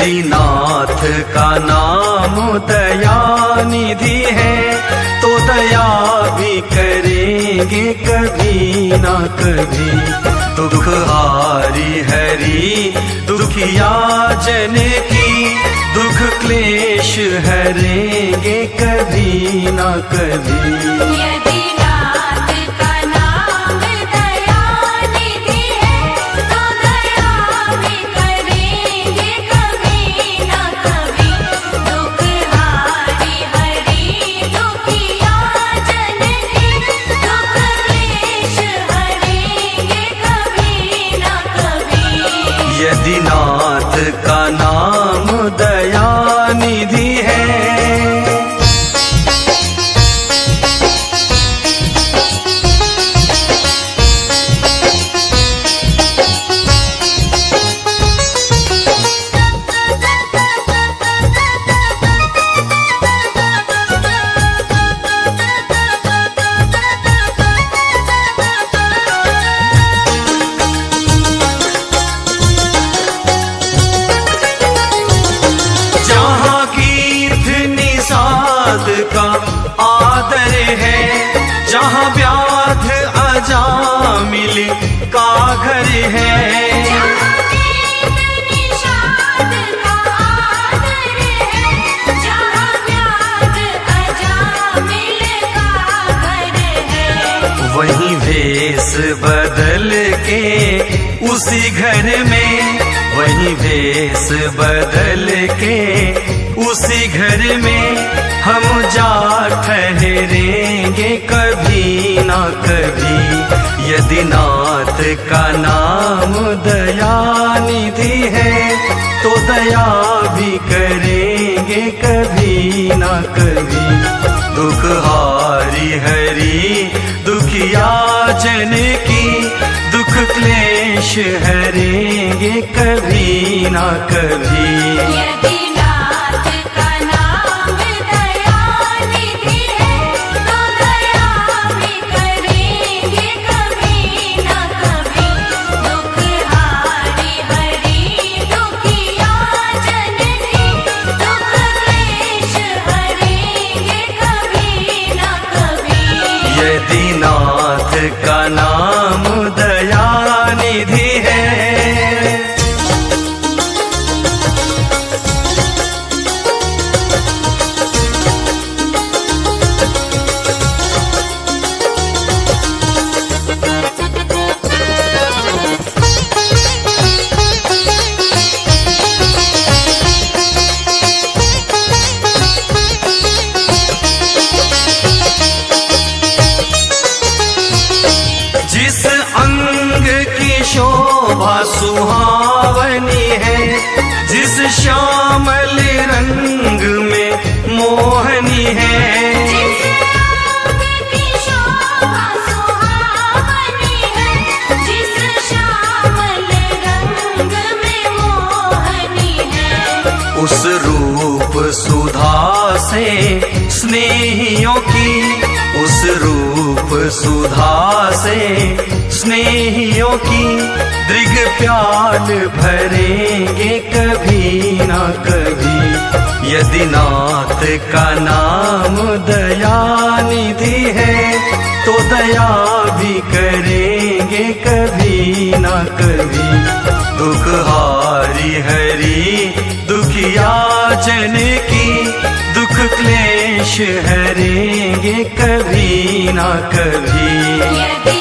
यदि नाथ का नाम दयानिधि है तो दया भी करेंगे कभी ना कभी। दुख हारी हरि दुखिया जन की, दुख क्लेश हरेंगे कभी ना कभी। यदि नाथ का नाम दयानिधि है तो दया भी करेंगे कभी ना कभी। दुख हारी हरि दुखिया जन की, दुख क्लेश हरेंगे कभी ना कभी। यदि नाथ का नाम दयानिधि है। का आदर है, जहाँ व्याध अजामिल का घर है। जहाँ वेद निषाद का आदर है, जहाँ व्याध अजामिल का घर है। वहीं भेष बदल के उसी घर में, वहीं भेष बदल के उसी घर में हम जा ठहरेंगे कभी ना कभी। यदि नाथ का नाम दयानिधि है तो दया भी करेंगे कभी ना कभी। दुख हारी हरि दुखिया जन की, दुख क्लेश हरेंगे कभी ना कभी। यदि नाथ का नाम दयानिधि है तो दया भी करेंगे कभी ना कभी। दुख हारी हरि दुखिया जन की, दुख क्लेश हरेंगे कभी ना कभी। यदि नाथ का नाम दयानिधि है। जिस अंग की शोभा सुहावनी है, जिस श्यामल रंग में मोहनी है। जिस अंग की शोभा सुहावनी है, जिस श्यामल रंग में मोहनी है। उस रूप सुधा से स्नेहियों की, उस रूप सुधा से स्नेहियों की दृग प्याल भरेंगे कभी ना कभी। यदि नाथ का नाम दयानिधि है तो दया भी करेंगे कभी ना कभी। दुख हारी हरि दुखिया जन की, दुख क्लेश हरेंगे कभी ना कभी। यदि